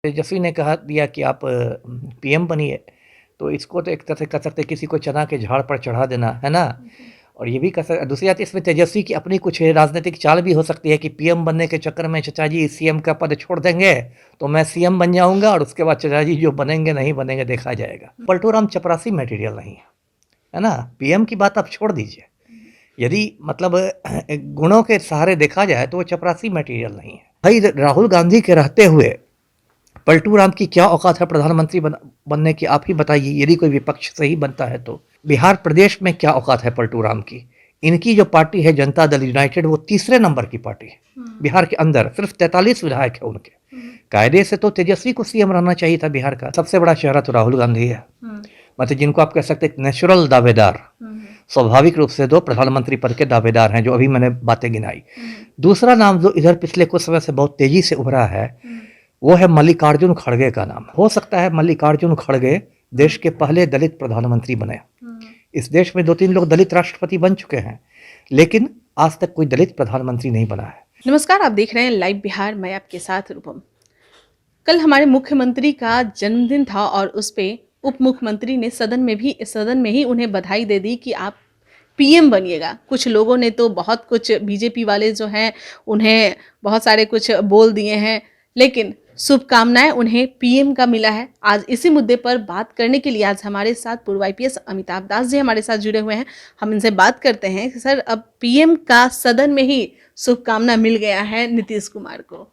तेजस्वी ने कहा दिया कि आप पीएम बनिए, तो इसको तो एक तरह से कह सकते हैं किसी को चना के झाड़ पर चढ़ा देना, है ना? और ये भी दूसरी बात इसमें तेजस्वी की अपनी कुछ राजनीतिक चाल भी हो सकती है कि पीएम बनने के चक्कर में चाचा जी सीएम का पद छोड़ देंगे, तो मैं सीएम बन जाऊँगा और उसके बाद चाचा जी जो बनेंगे नहीं बनेंगे देखा जाएगा। पलटू राम चपरासी मटेरियल नहीं है ना? पीएम की बात आप छोड़ दीजिए। यदि मतलब गुणों के सहारे देखा जाए तो वो चपरासी मटेरियल नहीं है। भाई राहुल गांधी के रहते हुए पलटू राम की क्या औकात है प्रधानमंत्री बनने की, आप ही बताइए। यदि कोई विपक्ष से ही बनता है तो बिहार प्रदेश में क्या औकात है पलटू राम की? इनकी जो पार्टी है जनता दल यूनाइटेड, वो तीसरे नंबर की पार्टी है बिहार के अंदर। सिर्फ 43 विधायक है उनके। कायदे से तो तेजस्वी को सीएम रहना चाहिए था बिहार का। सबसे बड़ा चेहरा तो राहुल गांधी है, मतलब जिनको आप कह सकते हैं नेचुरल दावेदार, स्वाभाविक रूप से दो प्रधानमंत्री पद के दावेदार हैं, जो अभी मैंने बातें गिनाई। दूसरा नाम जो इधर पिछले कुछ समय से बहुत तेजी से उभरा है, वो है मल्लिकार्जुन खड़गे का नाम। हो सकता है मल्लिकार्जुन खड़गे देश के पहले दलित प्रधानमंत्री बने। इस देश में 2-3 लोग दलित राष्ट्रपति बन चुके हैं, लेकिन आज तक कोई दलित प्रधानमंत्री नहीं बना है। नमस्कार, आप देख रहे हैं लाइव बिहार। मैं आपके साथ रूपम। कल हमारे मुख्यमंत्री का जन्मदिन था और उस पे उप मुख्यमंत्री ने सदन में ही उन्हें बधाई दे दी कि आप पीएम बनिएगा। कुछ लोगों ने तो बहुत कुछ, बीजेपी वाले जो हैं उन्हें बहुत सारे कुछ बोल दिए हैं, लेकिन शुभकामनाएं उन्हें पीएम का मिला है। आज इसी मुद्दे पर बात करने के लिए आज हमारे साथ पूर्व आईपीएस अमिताभ दास जी हमारे साथ जुड़े हुए हैं। हम इनसे बात करते हैं कि सर, अब पीएम का सदन में ही शुभकामना मिल गया है नीतीश कुमार को।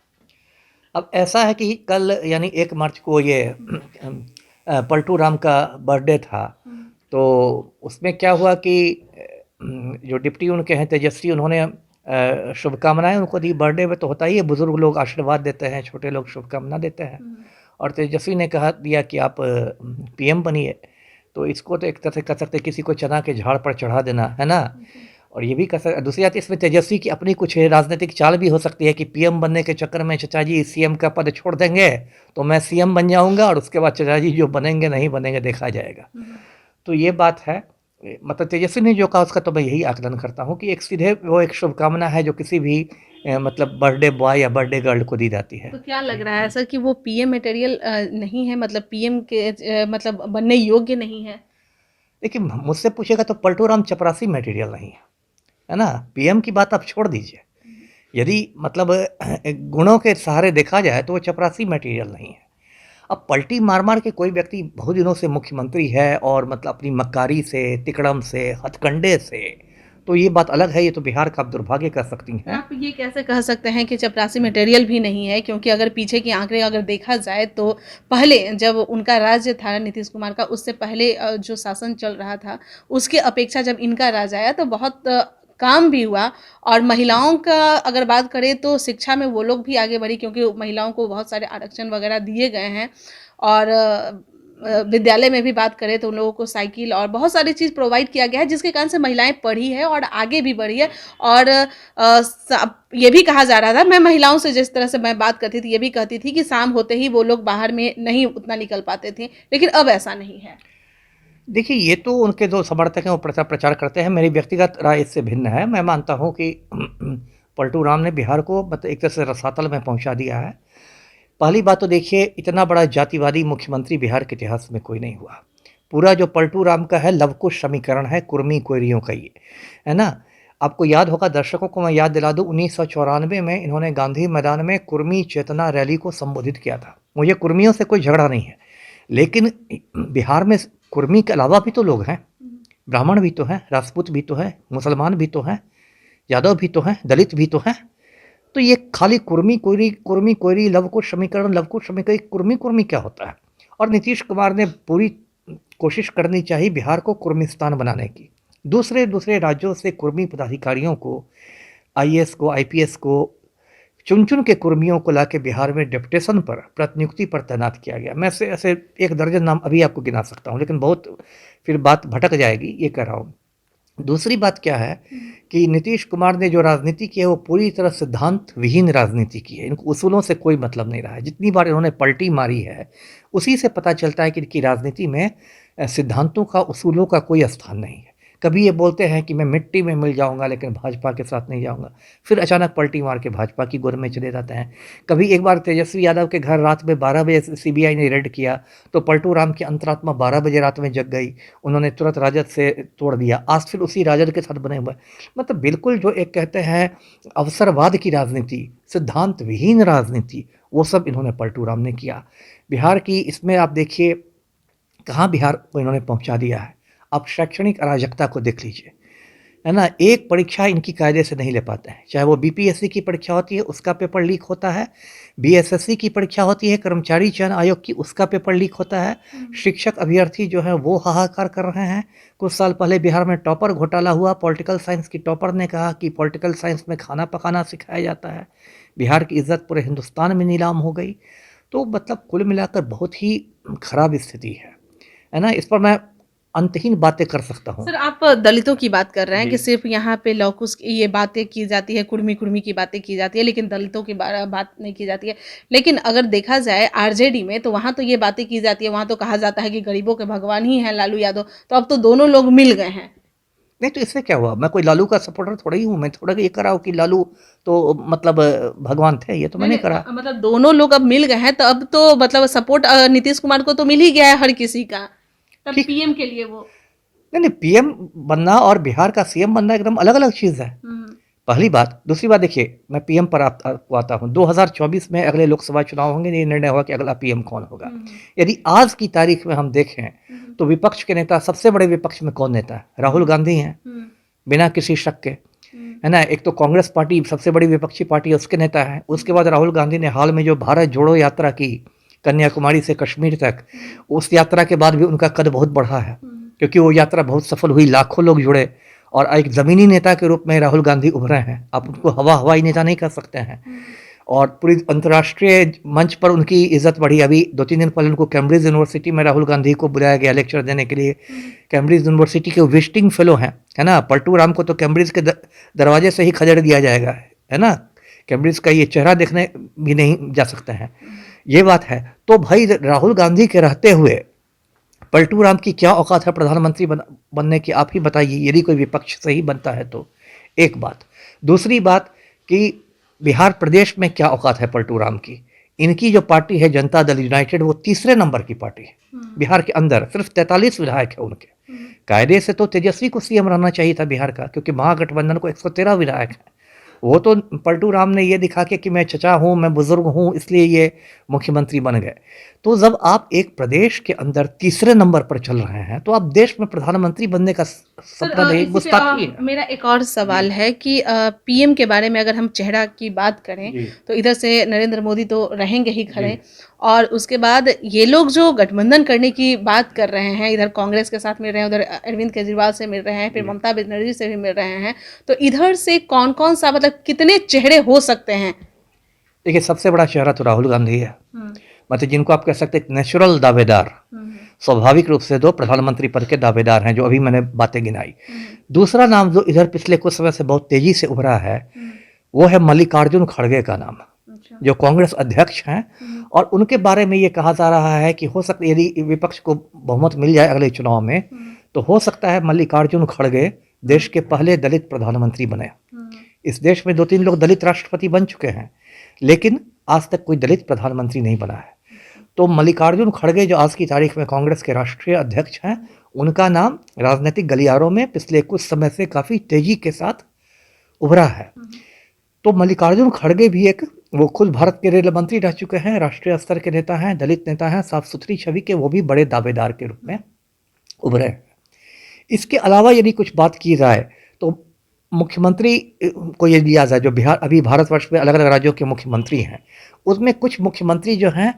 अब ऐसा है कि कल यानी 1 मार्च को ये पलटू राम का बर्थडे था, तो उसमें क्या हुआ कि जो डिप्टी उनके हैं तेजस्वी, उन्होंने शुभकामनाएं उनको दी। बर्थडे में तो होता ही है, बुजुर्ग लोग आशीर्वाद देते हैं, छोटे लोग शुभकामना देते हैं। और तेजस्वी ने कहा दिया कि आप पीएम बनिए, तो इसको तो एक तरह से कह सकते हैं किसी को चना के झाड़ पर चढ़ा देना, है ना? और ये भी कह सकते, दूसरी बात इसमें तेजस्वी की अपनी कुछ राजनीतिक चाल भी हो सकती है कि पीएम बनने के चक्कर में चाचा जी सीएम का पद छोड़ देंगे, तो मैं सीएम बन जाऊंगा और उसके बाद चाचा जी जो बनेंगे नहीं बनेंगे देखा जाएगा। तो ये बात है। मतलब तेजस्वी ने जो कहा उसका तो मैं यही आकलन करता हूँ कि एक सीधे वो एक शुभकामना है जो किसी भी मतलब बर्थडे बॉय या बर्थडे गर्ल को दी जाती है। तो क्या लग रहा है सर कि वो पीएम मटेरियल नहीं है, मतलब पीएम के मतलब बनने योग्य नहीं है? देखिए, मुझसे पूछेगा तो पलटू राम चपरासी मटेरियल नहीं है ना? पीएम की बात आप छोड़ दीजिए। यदि मतलब गुणों के सहारे देखा जाए तो वो चपरासी मटेरियल नहीं है। अब पलटी मार मार के कोई व्यक्ति बहुत दिनों से मुख्यमंत्री है और मतलब अपनी मक्कारी से, तिकड़म से, हथकंडे से, तो ये बात अलग है। ये तो बिहार का आप दुर्भाग्य कर सकती हैं। आप ये कैसे कह सकते हैं कि चपरासी मटेरियल भी नहीं है? क्योंकि अगर पीछे के आंकड़े अगर देखा जाए तो पहले जब उनका राज्य था नीतीश कुमार का, उससे पहले जो शासन चल रहा था उसके अपेक्षा जब इनका राज आया तो बहुत काम भी हुआ। और महिलाओं का अगर बात करें तो शिक्षा में वो लोग भी आगे बढ़ी, क्योंकि महिलाओं को बहुत सारे आरक्षण वगैरह दिए गए हैं। और विद्यालय में भी बात करें तो उन लोगों को साइकिल और बहुत सारी चीज़ प्रोवाइड किया गया है, जिसके कारण से महिलाएं पढ़ी है और आगे भी बढ़ी है। और ये भी कहा जा रहा था, मैं महिलाओं से जिस तरह से मैं बात करती थी, ये भी कहती थी कि शाम होते ही वो लोग बाहर में नहीं उतना निकल पाते थे, लेकिन अब ऐसा नहीं है। देखिए, ये तो उनके जो समर्थक हैं वो प्रचार करते हैं। मेरी व्यक्तिगत राय इससे भिन्न है। मैं मानता हूँ कि पलटू राम ने बिहार को मतलब एक तरह से रसातल में पहुँचा दिया है। पहली बात तो देखिए, इतना बड़ा जातिवादी मुख्यमंत्री बिहार के इतिहास में कोई नहीं हुआ। पूरा जो पलटू राम का है लवकुश समीकरण है कुर्मी कोयरियों का, ये है ना? आपको याद होगा, दर्शकों को मैं याद दिला दूं, 1994 में इन्होंने गांधी मैदान में कुर्मी चेतना रैली को संबोधित किया था। मुझे कुर्मियों से कोई झगड़ा नहीं है, लेकिन बिहार में कुर्मी के अलावा भी तो लोग हैं, ब्राह्मण भी तो हैं, राजपूत भी तो हैं, मुसलमान भी तो हैं, यादव भी तो हैं, दलित भी तो हैं। तो ये खाली कुर्मी कोयरी लवकुश समीकरण कुर्मी क्या होता है? और नीतीश कुमार ने पूरी कोशिश करनी चाहिए बिहार को कुर्मिस्तान बनाने की। दूसरे राज्यों से कुर्मी पदाधिकारियों को, आईएएस को, आईपीएस को चुन के कुर्मियों को लाके बिहार में डेपुटेशन पर, प्रतिनियुक्ति पर तैनात किया गया। मैं ऐसे 1 दर्जन नाम अभी आपको गिना सकता हूँ, लेकिन बहुत फिर बात भटक जाएगी, ये कह रहा हूँ। दूसरी बात क्या है कि नीतीश कुमार ने जो राजनीति की है वो पूरी तरह सिद्धांत विहीन राजनीति की है। इनको उसूलों से कोई मतलब नहीं रहा है। जितनी बार इन्होंने पलटी मारी है, उसी से पता चलता है कि इनकी राजनीति में सिद्धांतों का, उसूलों का कोई स्थान नहीं है। कभी ये बोलते हैं कि मैं मिट्टी में मिल जाऊंगा लेकिन भाजपा के साथ नहीं जाऊंगा, फिर अचानक पलटी मार के भाजपा की गोद में चले जाते हैं। कभी एक बार तेजस्वी यादव के घर रात में 12 बजे सीबीआई ने रेड किया तो पलटू राम की अंतरात्मा 12 बजे रात में जग गई, उन्होंने तुरंत राजद से तोड़ दिया, आज फिर उसी राजद के साथ बने हुए। मतलब बिल्कुल जो एक कहते हैं अवसरवाद की राजनीति, सिद्धांत विहीन राजनीति, वो सब इन्होंने पलटू राम ने किया। बिहार की इसमें आप देखिए कहाँ बिहार को इन्होंने पहुंचा दिया है। आप शैक्षणिक अराजकता को देख लीजिए, है ना। एक परीक्षा इनकी कायदे से नहीं ले पाते हैं, चाहे वो बीपीएससी की परीक्षा होती है उसका पेपर लीक होता है, बीएसएससी की परीक्षा होती है कर्मचारी चयन आयोग की, उसका पेपर लीक होता है। शिक्षक अभ्यर्थी जो है वो हाहाकार कर रहे हैं। कुछ साल पहले बिहार में टॉपर घोटाला हुआ, पॉलिटिकल साइंस की टॉपर ने कहा कि पॉलिटिकल साइंस में खाना पकाना सिखाया जाता है। बिहार की इज्जत पूरे हिंदुस्तान में नीलाम हो गई। तो मतलब कुल मिलाकर बहुत ही खराब स्थिति है ना। इस पर मैं अंतहीन बातें कर सकता हूँ। सर, आप दलितों की बात कर रहे हैं जी। कि सिर्फ यहाँ पे लौकुश ये बातें की जाती है, कुर्मी कुर्मी की बातें की जाती है, लेकिन दलितों की बात नहीं की जाती है। लेकिन अगर देखा जाए आरजेडी में तो वहाँ तो ये बातें की जाती है, वहाँ तो कहा जाता है कि गरीबों के भगवान ही हैं लालू यादव। तो अब तो दोनों लोग मिल गए हैं। नहीं तो इससे क्या हुआ, मैं कोई लालू का सपोर्टर थोड़ा ही हूँ, मैं थोड़ा ये करा हूँ कि लालू तो मतलब भगवान थे, ये तो मैंने करा। मतलब दोनों लोग अब मिल गए हैं तो अब तो मतलब सपोर्ट नीतीश कुमार को तो मिल ही गया है हर किसी का, तब ठीक। पीएम के लिए वो। नहीं, पीएम बनना और बिहार का सीएम बनना एकदम अलग अलग चीज़ है, पहली बात। दूसरी बात देखिए, मैं पीएम पर आपको आता हूँ। 2024 में अगले लोकसभा चुनाव होंगे, ये निर्णय होगा कि अगला पीएम कौन होगा। यदि आज की तारीख में हम देखें तो विपक्ष के नेता, सबसे बड़े विपक्ष में कौन नेता है? राहुल गांधी हैं, बिना किसी शक के, है ना। एक तो कांग्रेस पार्टी सबसे बड़ी विपक्षी पार्टी है, उसके नेता है। उसके बाद राहुल गांधी ने हाल में जो भारत जोड़ो यात्रा की कन्याकुमारी से कश्मीर तक, उस यात्रा के बाद भी उनका कद बहुत बढ़ा है, क्योंकि वो यात्रा बहुत सफल हुई, लाखों लोग जुड़े और एक ज़मीनी नेता के रूप में राहुल गांधी उभरे हैं। आप उनको हवाई नेता नहीं कह सकते हैं। और पूरी अंतर्राष्ट्रीय मंच पर उनकी इज्जत बढ़ी। अभी 2-3 दिन पहले उनको कैम्ब्रिज यूनिवर्सिटी में राहुल गांधी को बुलाया गया लेक्चर देने के लिए। कैम्ब्रिज यूनिवर्सिटी के विजिटिंग फेलो हैं, है ना। पलटू राम को तो कैम्ब्रिज के दरवाजे से ही खदेड़ दिया जाएगा, है ना। कैम्ब्रिज का ये चेहरा देखने भी नहीं जा सकते हैं, ये बात है। तो भाई राहुल गांधी के रहते हुए पलटू राम की क्या औकात है प्रधानमंत्री बनने की, आप ही बताइए, यदि कोई विपक्ष से ही बनता है तो। एक बात। दूसरी बात कि बिहार प्रदेश में क्या औकात है पलटू राम की। इनकी जो पार्टी है जनता दल यूनाइटेड, वो तीसरे नंबर की पार्टी है बिहार के अंदर, सिर्फ 43 विधायक है उनके। कायदे से तो तेजस्वी को सीएम रहना चाहिए था बिहार का, क्योंकि महागठबंधन को 113 विधायक है। वो तो पलटू राम ने ये दिखा के कि मैं चचा हूँ, मैं बुजुर्ग हूँ, इसलिए ये मुख्यमंत्री बन गए। तो जब आप एक प्रदेश के अंदर तीसरे नंबर पर चल रहे हैं तो आप देश में प्रधानमंत्री बनने का सपना नहीं, गुस्ताखी है। मेरा एक और सवाल है कि पीएम के बारे में अगर हम चेहरा की बात करें तो इधर से नरेंद्र मोदी तो रहेंगे ही खड़े, और उसके बाद ये लोग जो गठबंधन करने की बात कर रहे हैं, इधर कांग्रेस के साथ मिल रहे हैं, उधर अरविंद केजरीवाल से मिल रहे हैं, फिर ममता बनर्जी से भी मिल रहे हैं, तो इधर से कौन कौन सा मतलब कितने चेहरे हो सकते हैं? देखिए, सबसे बड़ा चेहरा तो राहुल गांधी है, मतलब जिनको आप कह सकते हैं नेचुरल दावेदार, स्वाभाविक रूप से दो प्रधानमंत्री पद के दावेदार हैं, जो अभी मैंने बातें गिनाई। दूसरा नाम जो इधर पिछले कुछ समय से बहुत तेजी से उभरा है वो है मल्लिकार्जुन खड़गे का नाम, जो कांग्रेस अध्यक्ष हैं। और उनके बारे में ये कहा जा रहा है कि हो सकता है यदि विपक्ष को बहुमत मिल जाए अगले चुनाव में तो हो सकता है मल्लिकार्जुन खड़गे देश के पहले दलित प्रधानमंत्री बने। इस देश में 2-3 लोग दलित राष्ट्रपति बन चुके हैं, लेकिन आज तक कोई दलित प्रधानमंत्री नहीं बना है। तो मल्लिकार्जुन खड़गे जो आज की तारीख में कांग्रेस के राष्ट्रीय अध्यक्ष हैं, उनका नाम राजनीतिक गलियारों में पिछले कुछ समय से काफ़ी तेजी के साथ उभरा है। तो मल्लिकार्जुन खड़गे भी एक, वो खुद भारत के रेल मंत्री रह चुके हैं, राष्ट्रीय स्तर के नेता हैं, दलित नेता हैं, साफ सुथरी छवि के, वो भी बड़े दावेदार के रूप में उभरे हैं। इसके अलावा यदि कुछ बात की जाए तो मुख्यमंत्री को ये लिया जाए, जो बिहार अभी भारतवर्ष में अलग अलग राज्यों के मुख्यमंत्री हैं, उसमें कुछ मुख्यमंत्री जो हैं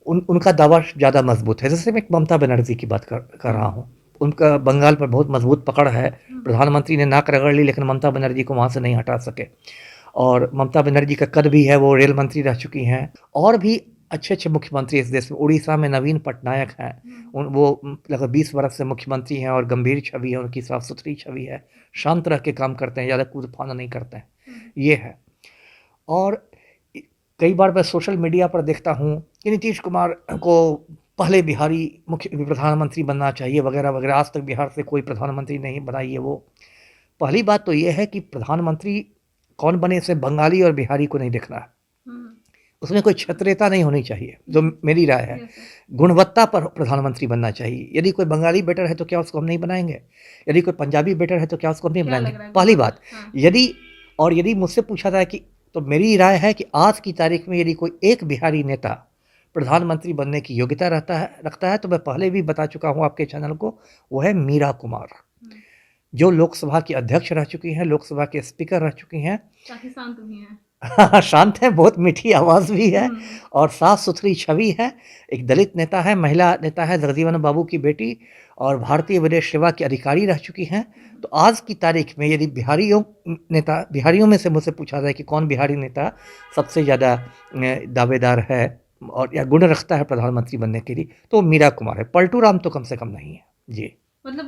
उनका दावा ज़्यादा मजबूत है। जैसे मैं ममता बनर्जी की बात कर रहा हूँ, उनका बंगाल पर बहुत मजबूत पकड़ है। प्रधानमंत्री ने नाक रगड़ ली लेकिन ममता बनर्जी को वहाँ से नहीं हटा सके। और ममता बनर्जी का कद भी है, वो रेल मंत्री रह चुकी हैं। और भी अच्छे अच्छे मुख्यमंत्री इस देश में, उड़ीसा में नवीन पटनायक हैं, वो लगभग 20 वर्ष से मुख्यमंत्री हैं और गंभीर छवि है उनकी, साफ सुथरी छवि है, शांत रह के काम करते हैं, ज़्यादा कूद फाना नहीं करते हैं, ये है। और कई बार मैं सोशल मीडिया पर देखता हूँ कि नीतीश कुमार को पहले बिहारी मुख्य प्रधानमंत्री बनना चाहिए वगैरह वगैरह। आज तक बिहार से कोई प्रधानमंत्री नहीं बना ये वो। पहली बात तो ये है कि प्रधानमंत्री कौन बने इसमें बंगाली और बिहारी को नहीं देखना है, उसमें कोई क्षेत्रीयता नहीं होनी चाहिए, जो मेरी राय है। गुणवत्ता पर प्रधानमंत्री बनना चाहिए। यदि कोई बंगाली बेटर है तो क्या उसको हम नहीं बनाएंगे? यदि कोई पंजाबी बेटर है तो क्या उसको हम नहीं बनाएंगे? पहली बात। यदि मुझसे पूछा जाए कि, तो मेरी राय है कि आज की तारीख में यदि कोई एक बिहारी नेता प्रधानमंत्री बनने की योग्यता रखता है तो मैं पहले भी बता चुका हूँ आपके चैनल को, वो है मीरा कुमार, जो लोकसभा की अध्यक्ष रह चुकी हैं, लोकसभा के स्पीकर रह चुकी हैं। काफी शांत भी हैं। शांत है, बहुत मीठी आवाज़ भी है और साफ सुथरी छवि है। एक दलित नेता है, महिला नेता है, जगजीवन बाबू की बेटी, और भारतीय विदेश सेवा की अधिकारी रह चुकी हैं। तो आज की तारीख में यदि बिहारियों में से मुझसे पूछा जाए कि कौन बिहारी नेता सबसे ज़्यादा दावेदार है और या गुण रखता है प्रधानमंत्री बनने के लिए, तो मीरा कुमार है। पलटू राम तो कम से कम नहीं है जी। मतलब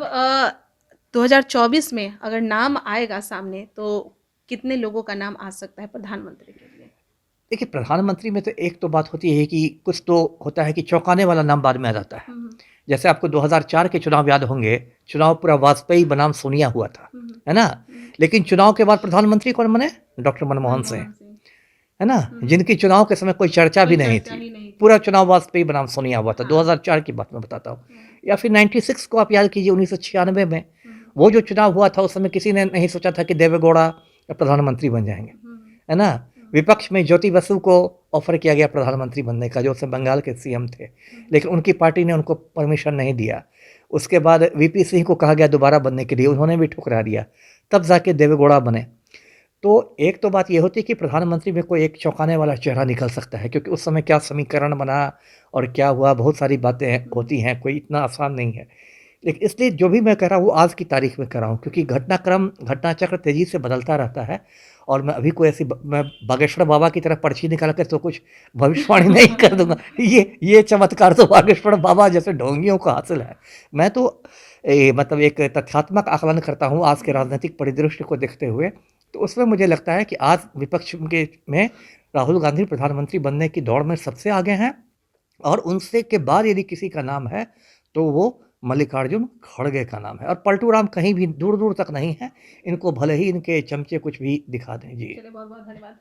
2024 में अगर नाम आएगा सामने तो कितने लोगों का नाम आ सकता है प्रधानमंत्री के लिए? देखिए, प्रधानमंत्री में तो एक तो बात होती है कि कुछ तो होता है कि चौंकाने वाला नाम बाद में आ जाता है। जैसे आपको 2004 के चुनाव याद होंगे, चुनाव पूरा वाजपेयी बनाम सोनिया हुआ था, है ना? लेकिन चुनाव के बाद प्रधानमंत्री कौन बने? डॉक्टर मनमोहन सिंह, है ना? जिनकी चुनाव के समय कोई चर्चा भी नहीं थी। पूरा चुनाव वाजपेयी बनाम सोनिया हुआ था। 2004 की बात मैं बताता हूँ। या फिर 96 को आप याद कीजिए, 1996 में वो जो चुनाव हुआ था, उस समय किसी ने नहीं सोचा था कि देवेगौड़ा प्रधानमंत्री बन जाएंगे, है ना? विपक्ष में ज्योति बसु को ऑफर किया गया प्रधानमंत्री बनने का, जो उस समय बंगाल के सीएम थे, लेकिन उनकी पार्टी ने उनको परमिशन नहीं दिया। उसके बाद वीपी सिंह को कहा गया दोबारा बनने के लिए, उन्होंने भी ठुकरा दिया, तब जाके देवेगौड़ा बने। तो एक तो बात ये होती है कि प्रधानमंत्री में कोई एक चौंकाने वाला चेहरा निकल सकता है, क्योंकि उस समय क्या समीकरण बना और क्या हुआ, बहुत सारी बातें होती हैं, कोई इतना आसान नहीं है। लेकिन इसलिए जो भी मैं कह रहा हूँ वो आज की तारीख में कर रहा हूँ, क्योंकि घटना चक्र तेज़ी से बदलता रहता है। और मैं अभी कोई ऐसी मैं बागेश्वर बाबा की तरह पर्ची निकाल कर तो कुछ भविष्यवाणी नहीं कर दूंगा। ये चमत्कार तो बागेश्वर बाबा जैसे ढोंगियों को हासिल है। मैं तो मतलब एक तथ्यात्मक आकलन करता हूँ आज के राजनीतिक परिदृश्य को देखते हुए। तो उसमें मुझे लगता है कि आज विपक्ष में राहुल गांधी प्रधानमंत्री बनने की दौड़ में सबसे आगे हैं, और उनसे के बाद यदि किसी का नाम है तो वो मल्लिकार्जुन खड़गे का नाम है। और पलटू राम कहीं भी दूर दूर तक नहीं है, इनको भले ही इनके चमचे कुछ भी दिखा दें जी। बहुत बहुत धन्यवाद।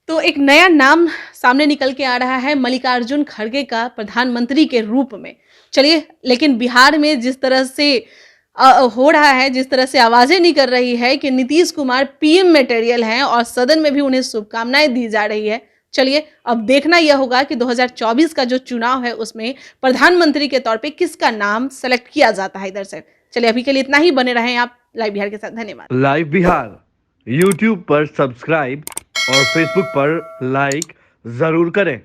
तो एक नया नाम सामने निकल के आ रहा है मल्लिकार्जुन खड़गे का प्रधानमंत्री के रूप में। चलिए, लेकिन बिहार में जिस तरह से हो रहा है, जिस तरह से आवाजें निकल रही है कि नीतीश कुमार पीएम मटेरियल हैं और सदन में भी उन्हें शुभकामनाएं दी जा रही है। चलिए, अब देखना यह होगा कि 2024 का जो चुनाव है उसमें प्रधानमंत्री के तौर पे किसका नाम सेलेक्ट किया जाता है इधर से। चलिए, अभी के लिए इतना ही। बने रहें आप लाइव बिहार के साथ। धन्यवाद। लाइव बिहार यूट्यूब पर सब्सक्राइब और फेसबुक पर लाइक जरूर करें।